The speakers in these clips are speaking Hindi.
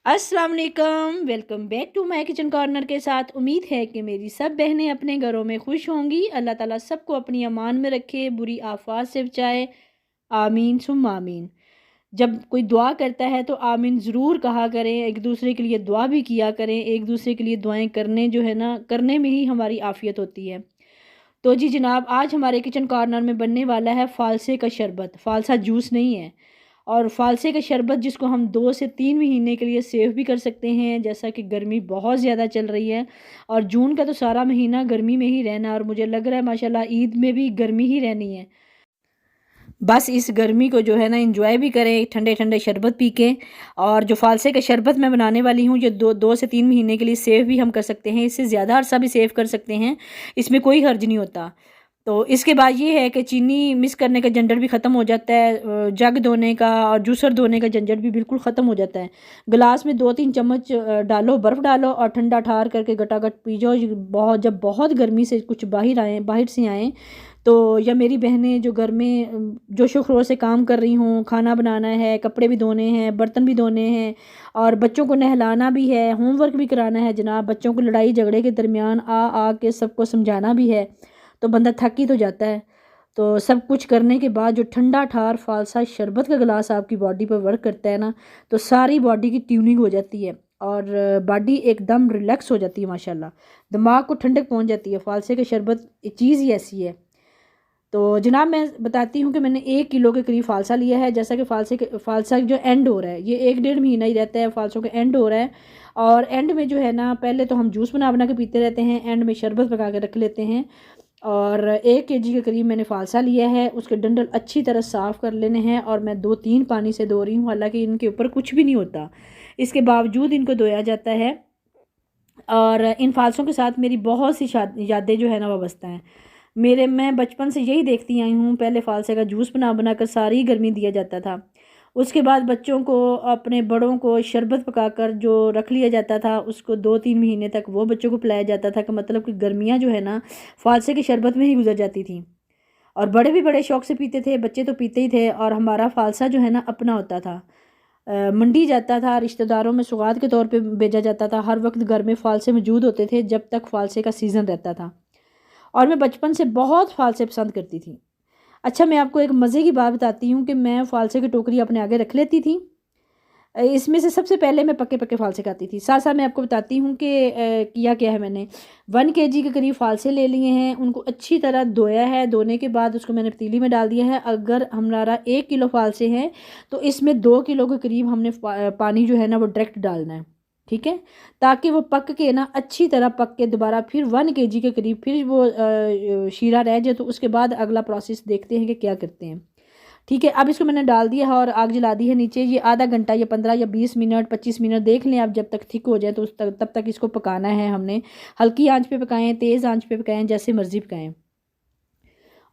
अस्सलाम वालेकुम, welcome back to my kitchen corner के साथ। उम्मीद है कि मेरी सब बहनें अपने घरों में खुश होंगी। अल्लाह ताला सबको अपनी अमान में रखे, बुरी आफात से बचाए। आमीन सुम्मा आमीन। जब कोई दुआ करता है तो आमीन ज़रूर कहा करें, एक दूसरे के लिए दुआ भी किया करें। एक दूसरे के लिए दुआएं करने जो है ना, करने में ही हमारी आफियत होती है। तो जी जनाब, आज हमारे किचन कॉर्नर में बनने वाला है फ़ालसे का शरबत। फ़ालसा जूस नहीं है, और फ़ालसे का शरबत जिसको हम 2 से 3 महीने के लिए सेव भी कर सकते हैं। जैसा कि गर्मी बहुत ज़्यादा चल रही है और जून का तो सारा महीना गर्मी में ही रहना, और मुझे लग रहा है माशाल्लाह ईद में भी गर्मी ही रहनी है। बस इस गर्मी को जो है ना एंजॉय भी करें ठंडे ठंडे शरबत पी के। और जो फ़ालसे का शरबत मैं बनाने वाली हूँ, जो दो से 3 महीने के लिए सेव भी हम कर सकते हैं, इससे ज़्यादा अरसा भी सेव कर सकते हैं। इसमें कोई हर्ज नहीं होता। तो इसके बाद ये है कि चीनी मिक्स करने का झंझट भी ख़त्म हो जाता है, जग धोने का और जूसर धोने का झंझट भी बिल्कुल ख़त्म हो जाता है। गिलास में 2-3 चम्मच डालो, बर्फ़ डालो और ठंडा ठार करके गटागट पी जाओ। ये बहुत, जब बहुत गर्मी से कुछ बाहर से आएँ, तो या मेरी बहनें जो घर में जोशो खरोश से काम कर रही हों, खाना बनाना है, कपड़े भी धोने हैं, बर्तन भी धोने हैं और बच्चों को नहलाना भी है, होमवर्क भी कराना है जनाब, बच्चों को लड़ाई झगड़े के दरमियान आ के सबको समझाना भी है, तो बंदा थक ही तो जाता है। तो सब कुछ करने के बाद जो ठंडा ठार फ़ालसा शरबत का गिलास आपकी बॉडी पर वर्क करता है ना, तो सारी बॉडी की ट्यूनिंग हो जाती है और बॉडी एकदम रिलैक्स हो जाती है माशाल्लाह। दिमाग को ठंडक पहुंच जाती है। फ़ालसे के शरबत चीज़ ही ऐसी है। तो जनाब मैं बताती हूँ कि मैंने 1 किलो के करीब फ़ालसा लिया है। जैसा कि फ़ालसा जो एंड हो रहा है, ये 1 डेढ़ महीना ही रहता है, फ़ालसों का एंड हो रहा है। और एंड में जो है ना, पहले तो हम जूस बना बना के पीते रहते हैं, एंड में शरबत पका के रख लेते हैं। और 1 केजी के करीब मैंने फ़ालसा लिया है। उसके डंडल अच्छी तरह साफ़ कर लेने हैं और मैं 2-3 पानी से धो रही हूँ, हालांकि इनके ऊपर कुछ भी नहीं होता, इसके बावजूद इनको धोया जाता है। और इन फ़ालसों के साथ मेरी बहुत सी यादें जो है ना वाबस्ता हैं। मैं बचपन से यही देखती आई हूँ, पहले फ़ालसे का जूस बना बना कर सारी गर्मी दिया जाता था। उसके बाद बच्चों को, अपने बड़ों को शरबत पकाकर जो रख लिया जाता था, उसको 2-3 महीने तक वो बच्चों को पिलाया जाता था, कि मतलब कि गर्मियाँ जो है ना फ़ालसे के शरबत में ही गुजर जाती थी। और बड़े भी बड़े शौक़ से पीते थे, बच्चे तो पीते ही थे। और हमारा फ़ालसा जो है ना अपना होता था, मंडी जाता था, रिश्तेदारों में सौगात के तौर पे भेजा जाता था। हर वक्त घर में फ़ालसे मौजूद होते थे जब तक फ़ालसे का सीज़न रहता था। और मैं बचपन से बहुत फ़ालसे पसंद करती थी। अच्छा, मैं आपको एक मज़े की बात बताती हूँ कि मैं फ़ालसे की टोकरी अपने आगे रख लेती थी। इसमें से सबसे पहले मैं पके पके फ़ालसे खाती थी। साथ साथ मैं आपको बताती हूँ कि किया क्या है मैंने। 1 केजी के करीब फ़ालसे ले लिए हैं, उनको अच्छी तरह धोया है। धोने के बाद उसको मैंने पतीली में डाल दिया है। अगर हमारा 1 किलो फ़ालसे हैं तो इसमें 2 किलो के करीब हमने पानी जो है ना वो डायरेक्ट डालना है, ठीक है? ताकि वो पक के ना अच्छी तरह पक के दोबारा फिर 1 केजी के करीब फिर वो शीरा रह जाए, तो उसके बाद अगला प्रोसेस देखते हैं कि क्या करते हैं। ठीक है, अब इसको मैंने डाल दिया है और आग जला दी है नीचे। ये आधा घंटा या 15 या 20 मिनट 25 मिनट देख लें आप, जब तक थिक हो जाए तो तब तक इसको पकाना है हमने। हल्की आंच पे पकाएं, तेज़ आंच पे पकाएं, जैसे मर्ज़ी पकाएं।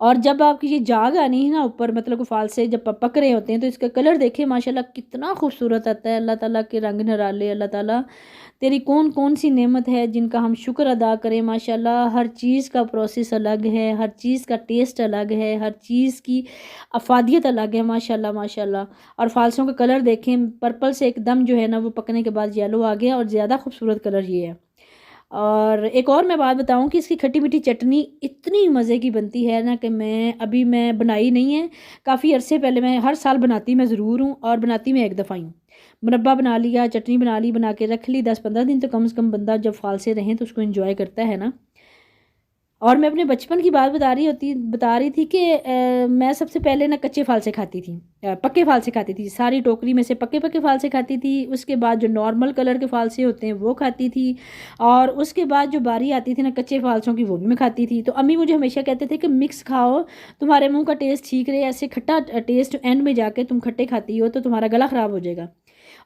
और जब आपकी ये जाग आनी है ना ऊपर, मतलब कि फ़ालसे जब पक रहे होते हैं, तो इसका कलर देखिए माशाल्लाह कितना खूबसूरत आता है। अल्लाह ताला के रंग निराले। अल्लाह ताला तेरी कौन कौन सी नेमत है जिनका हम शुक्र अदा करें। माशाल्लाह हर चीज़ का प्रोसेस अलग है, हर चीज़ का टेस्ट अलग है, हर चीज़ की अफादियत अलग है। माशाल्लाह माशाल्लाह। और फ़ालसों का कलर देखें, पर्पल से एकदम जो है ना वो पकने के बाद येलो आ गया, और ज़्यादा खूबसूरत कलर ये है। और एक और मैं बात बताऊं कि इसकी खट्टी मीठी चटनी इतनी मज़े की बनती है ना, कि मैं बनाई नहीं है, काफ़ी अरसे पहले। मैं हर साल बनाती मैं ज़रूर हूँ, और बनाती मैं एक दफ़ा ही हूँ। मुरब्बा बना लिया, चटनी बना ली, बना के रख ली 10-15 दिन, तो कम से कम बंदा जब फ़ालसे रहें तो उसको एंजॉय करता है ना। और मैं अपने बचपन की बात बता रही थी कि मैं सबसे पहले ना कच्चे फ़ालसे खाती थी, पक्के फ़ालसे खाती थी। सारी टोकरी में से पक्के पक्के फ़ालसे खाती थी। उसके बाद जो नॉर्मल कलर के फ़ालसे होते हैं वो खाती थी। और उसके बाद जो बारी आती थी ना कच्चे फ़ालसों की, वो भी मैं खाती थी। तो अम्मी मुझे हमेशा कहते थे कि मिक्स खाओ, तुम्हारे मुँह का टेस्ट ठीक रहे। ऐसे खट्टा टेस्ट एंड में जाके तुम खट्टे खाती हो तो तुम्हारा गला ख़राब हो जाएगा।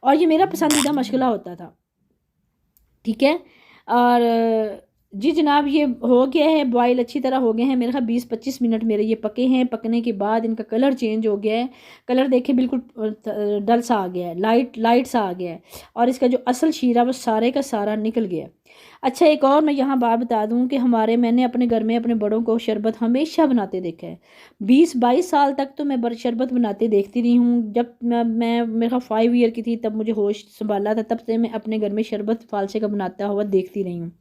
और ये मेरा पसंदीदा मशगला होता था, ठीक है। और जी जनाब, ये हो गया है बॉयल, अच्छी तरह हो गए हैं। मेरे ख्याल 20-25 मिनट मेरे ये पके हैं। पकने के बाद इनका कलर चेंज हो गया है। कलर देखिए बिल्कुल डल सा आ गया है, लाइट लाइट सा आ गया है। और इसका जो असल शीरा वो सारे का सारा निकल गया है। अच्छा, एक और मैं यहाँ बात बता दूँ कि मैंने अपने घर में अपने बड़ों को शरबत हमेशा बनाते देखा है। 20-22 साल तक तो मैं बर शरबत बनाते देखती रही हूँ। जब मैं मेरे ख़्याल 5 ईयर की थी तब मुझे होश संभाला था, तब से मैं अपने घर में शरबत फ़ालसे का बनाता हुआ देखती रही हूँ।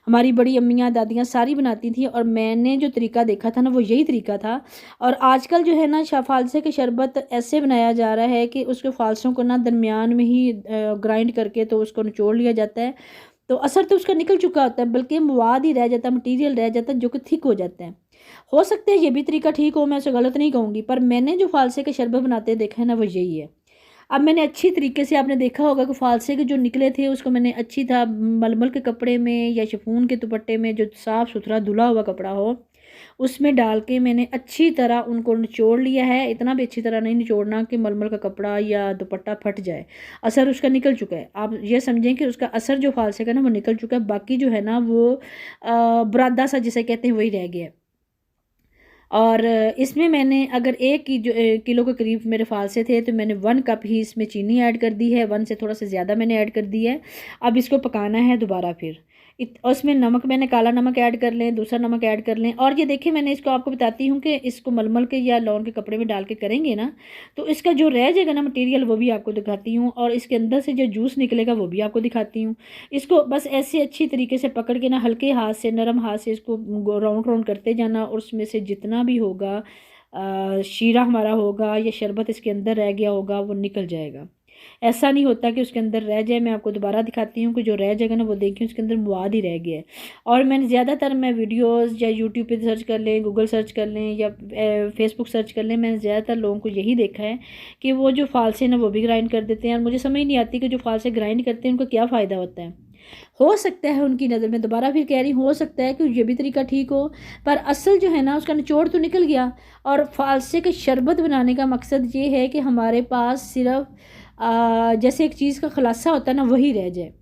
हमारी बड़ी अम्मियाँ, दादियाँ सारी बनाती थी और मैंने जो तरीका देखा था ना वो यही तरीका था। और आजकल जो है ना फ़ालसे के शरबत ऐसे बनाया जा रहा है कि उसके फ़ालसों को ना दरमियान में ही ग्राइंड करके तो उसको निचोड़ लिया जाता है। तो असर तो उसका निकल चुका होता है, बल्कि मवाद ही रह जाता है, मटीरियल रह जाता है जो कि थिक हो जाता है। हो सकता है ये भी तरीका ठीक हो, मैं उसे गलत नहीं कहूँगी, पर मैंने जो फ़ालसे के शरबत बनाते देखा है ना वो यही है। अब मैंने अच्छी तरीके से, आपने देखा होगा कि फ़ालसे के जो निकले थे उसको मैंने अच्छी तरह मलमल के कपड़े में या शिफॉन के दुपट्टे में, जो साफ़ सुथरा धुला हुआ कपड़ा हो, उसमें डाल के मैंने अच्छी तरह उनको निचोड़ लिया है। इतना भी अच्छी तरह नहीं निचोड़ना कि मलमल का कपड़ा या दुपट्टा फट जाए। असर उसका निकल चुका है। आप ये समझें कि उसका असर जो फ़ालसे का ना वो निकल चुका है। बाकी जो है ना वो बुरादा सा जिसे कहते हैं वही रह गया है। और इसमें मैंने अगर 1 किलो के करीब मेरे फ़ालसे थे तो मैंने 1 कप ही इसमें चीनी ऐड कर दी है, 1 से थोड़ा सा ज़्यादा मैंने ऐड कर दी है। अब इसको पकाना है दोबारा फिर। उसमें नमक मैंने काला नमक ऐड कर लें, दूसरा नमक ऐड कर लें। और ये देखिए, मैंने इसको आपको बताती हूँ कि इसको मलमल के या लॉन के कपड़े में डाल के करेंगे ना तो इसका जो रह जाएगा ना मटीरियल वो भी आपको दिखाती हूँ, और इसके अंदर से जो जूस निकलेगा वो भी आपको दिखाती हूँ। इसको बस ऐसे अच्छी तरीके से पकड़ के ना हल्के हाथ से, नरम हाथ से इसको राउंड राउंड करते जाना, और उसमें से जितना भी होगा शीरा हमारा होगा या शरबत इसके अंदर रह गया होगा वो निकल जाएगा। ऐसा नहीं होता कि उसके अंदर रह जाए। मैं आपको दोबारा दिखाती हूँ कि जो रह जाएगा ना वो देखिए उसके अंदर मवाद ही रह गया है। और मैंने ज़्यादातर मैं वीडियोस या यूट्यूब पे सर्च कर लें, गूगल सर्च कर लें या फेसबुक सर्च कर लें, मैंने ज़्यादातर लोगों को यही देखा है कि वो जो फ़ालसे ना वो भी ग्राइंड कर देते हैं। और मुझे समझ नहीं आती कि जो फ़ालसे ग्राइंड करते हैं उनको क्या फ़ायदा होता है। हो सकता है उनकी नज़र में, दोबारा फिर कह रही, हो सकता है कि ये भी तरीका ठीक हो, पर असल जो है ना उसका निचोड़ तो निकल गया। और फ़ालसे का शरबत बनाने का मकसद ये है कि हमारे पास सिर्फ जैसे एक चीज़ का खुलासा होता है ना वही रह जाए,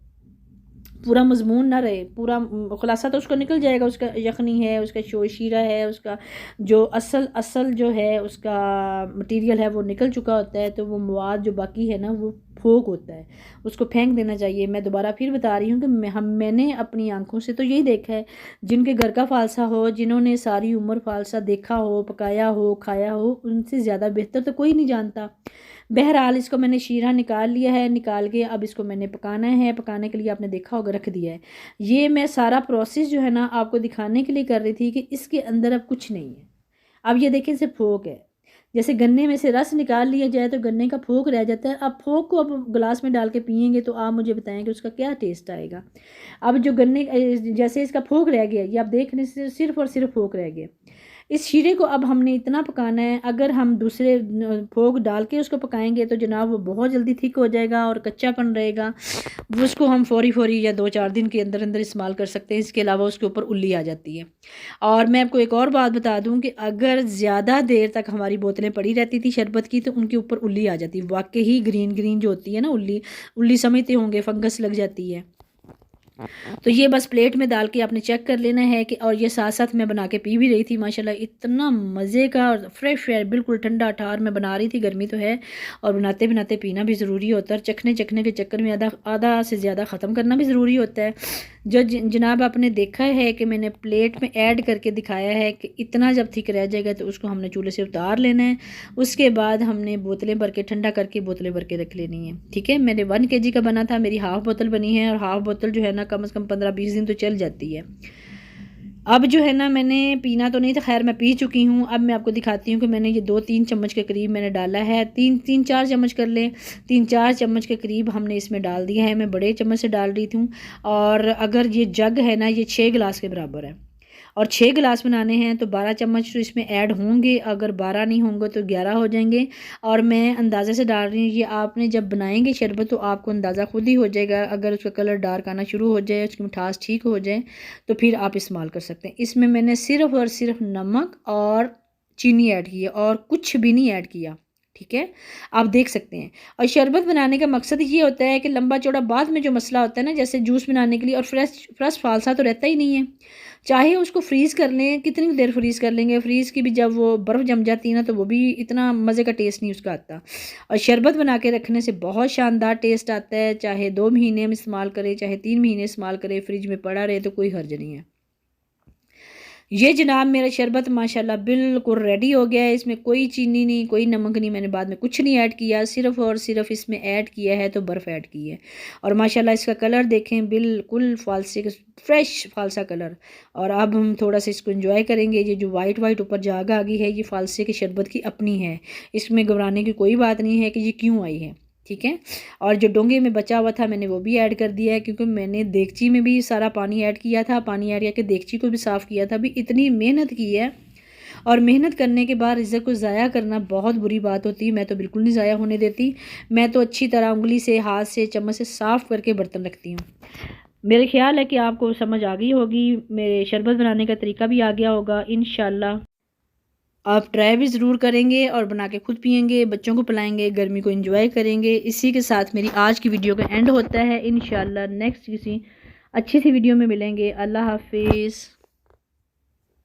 पूरा मज़मून ना रहे। पूरा खुलासा तो उसको निकल जाएगा, उसका यखनी है, उसका शीरा है, उसका जो असल असल जो है उसका मटेरियल है वो निकल चुका होता है। तो वो मवाद जो बाकी है ना वो फोक होता है, उसको फेंक देना चाहिए। मैं दोबारा फिर बता रही हूँ कि मैंने अपनी आंखों से तो यही देखा है। जिनके घर का फ़ालसा हो, जिन्होंने सारी उम्र फ़ालसा देखा हो, पकाया हो, खाया हो, उनसे ज़्यादा बेहतर तो कोई नहीं जानता। बहरहाल इसको मैंने शीरा निकाल लिया है, निकाल के अब इसको मैंने पकाना है। पकाने के लिए आपने देखा होगा रख दिया है। ये मैं सारा प्रोसेस जो है ना आपको दिखाने के लिए कर रही थी कि इसके अंदर अब कुछ नहीं है। अब ये देखें सिर्फ फोक है। जैसे गन्ने में से रस निकाल लिया जाए तो गन्ने का फोक रह जाता है। अब फोक को अब गिलास में डाल के पियेंगे तो आप मुझे बताएं कि उसका क्या टेस्ट आएगा। अब जो गन्ने जैसे इसका फोक रह गया, ये आप देखने से सिर्फ और सिर्फ फोक रह गया। इस शीरे को अब हमने इतना पकाना है, अगर हम दूसरे फोक डाल के उसको पकाएंगे तो जनाब वो बहुत जल्दी थिक हो जाएगा और कच्चापन रहेगा। वो उसको हम फौरी या 2-4 दिन के अंदर अंदर इस्तेमाल कर सकते हैं। इसके अलावा उसके ऊपर उल्ली आ जाती है। और मैं आपको एक और बात बता दूं कि अगर ज़्यादा देर तक हमारी बोतलें पड़ी रहती थी शरबत की तो उनके ऊपर उल्ली आ जाती। वाकई ही ग्रीन ग्रीन जो होती है ना उल्ली, उल्ली समझते होंगे, फंगस लग जाती है। तो ये बस प्लेट में डाल के आपने चेक कर लेना है कि, और ये साथ साथ मैं बना के पी भी रही थी माशाल्लाह, इतना मज़े का और फ्रेश है, बिल्कुल ठंडा ठार मैं बना रही थी। गर्मी तो है और बनाते बनाते पीना भी ज़रूरी होता है। चखने चखने के चक्कर में आधा से ज़्यादा ख़त्म करना भी ज़रूरी होता है। जो जनाब आपने देखा है कि मैंने प्लेट में ऐड करके दिखाया है कि इतना जब थिक रह जाएगा तो उसको हमने चूल्हे से उतार लेना है। उसके बाद हमने बोतलें भर के, ठंडा करके बोतलें भर के रख लेनी है। ठीक है, मैंने 1 kg का बना था, मेरी हाफ़ बोतल बनी है, और हाफ़ बोतल जो है ना कम से कम 15-20 दिन तो चल जाती है। अब जो है ना मैंने पीना तो नहीं था, खैर मैं पी चुकी हूँ। अब मैं आपको दिखाती हूँ कि मैंने ये 2-3 चम्मच के करीब मैंने डाला है। 3-4 चम्मच कर लें, 3-4 चम्मच के करीब हमने इसमें डाल दिया है। मैं बड़े चम्मच से डाल रही हूँ। और अगर ये जग है ना ये 6 गिलास के बराबर है, और 6 गिलास बनाने हैं तो 12 चम्मच तो इसमें ऐड होंगे। अगर 12 नहीं होंगे तो 11 हो जाएंगे। और मैं अंदाज़े से डाल रही हूँ। ये आपने जब बनाएंगे शरबत तो आपको अंदाज़ा खुद ही हो जाएगा। अगर उसका कलर डार्क आना शुरू हो जाए, उसकी मिठास ठीक हो जाए तो फिर आप इस्तेमाल कर सकते हैं। इसमें मैंने सिर्फ़ और सिर्फ नमक और चीनी ऐड की है और कुछ भी नहीं ऐड किया। ठीक है, आप देख सकते हैं। और शरबत बनाने का मकसद ये होता है कि लंबा चौड़ा बाद में जो मसला होता है ना, जैसे जूस बनाने के लिए, और फ्रेश फ़ालसा तो रहता ही नहीं है। चाहे उसको फ्रीज़ कर लें, कितनी देर फ्रीज़ कर लेंगे, फ्रीज़ की भी जब वो बर्फ़ जम जाती है ना तो वो भी इतना मज़े का टेस्ट नहीं उसका आता। और शरबत बना के रखने से बहुत शानदार टेस्ट आता है। चाहे 2 महीने हम इस्तेमाल करें, चाहे 3 महीने इस्तेमाल करें, फ्रिज में पड़ा रहे तो कोई हर्ज नहीं है। ये जनाब मेरा शरबत माशाल्लाह बिल्कुल रेडी हो गया है। इसमें कोई चीनी नहीं, कोई नमक नहीं, मैंने बाद में कुछ नहीं ऐड किया, सिर्फ़ और सिर्फ इसमें ऐड किया है तो बर्फ़ ऐड की है। और माशाल्लाह इसका कलर देखें, बिल्कुल फालसे फ्रेश फालसा कलर। और अब हम थोड़ा सा इसको एंजॉय करेंगे। ये जो वाइट वाइट ऊपर जाग आ गई है, ये फालसे के शरबत की अपनी है, इसमें घबराने की कोई बात नहीं है कि ये क्यों आई है, ठीक है। और जो डोंगे में बचा हुआ था मैंने वो भी ऐड कर दिया है, क्योंकि मैंने देगची में भी सारा पानी ऐड किया था, पानी ऐड करके देगची को भी साफ़ किया था। अभी इतनी मेहनत की है, और मेहनत करने के बाद रिज़ल्ट को ज़ाया करना बहुत बुरी बात होती है। मैं तो बिल्कुल नहीं ज़ाया होने देती, मैं तो अच्छी तरह उंगली से, हाथ से, चम्मच से साफ़ करके बर्तन रखती हूँ। मेरे ख्याल है कि आपको समझ आ गई होगी, मेरे शरबत बनाने का तरीका भी आ गया होगा। इंशाल्लाह आप ट्राई भी ज़रूर करेंगे और बना के खुद पियेंगे, बच्चों को पिलाएंगे, गर्मी को एंजॉय करेंगे। इसी के साथ मेरी आज की वीडियो का एंड होता है। इंशाल्लाह नेक्स्ट किसी अच्छी सी वीडियो में मिलेंगे। अल्लाह हाफिज़।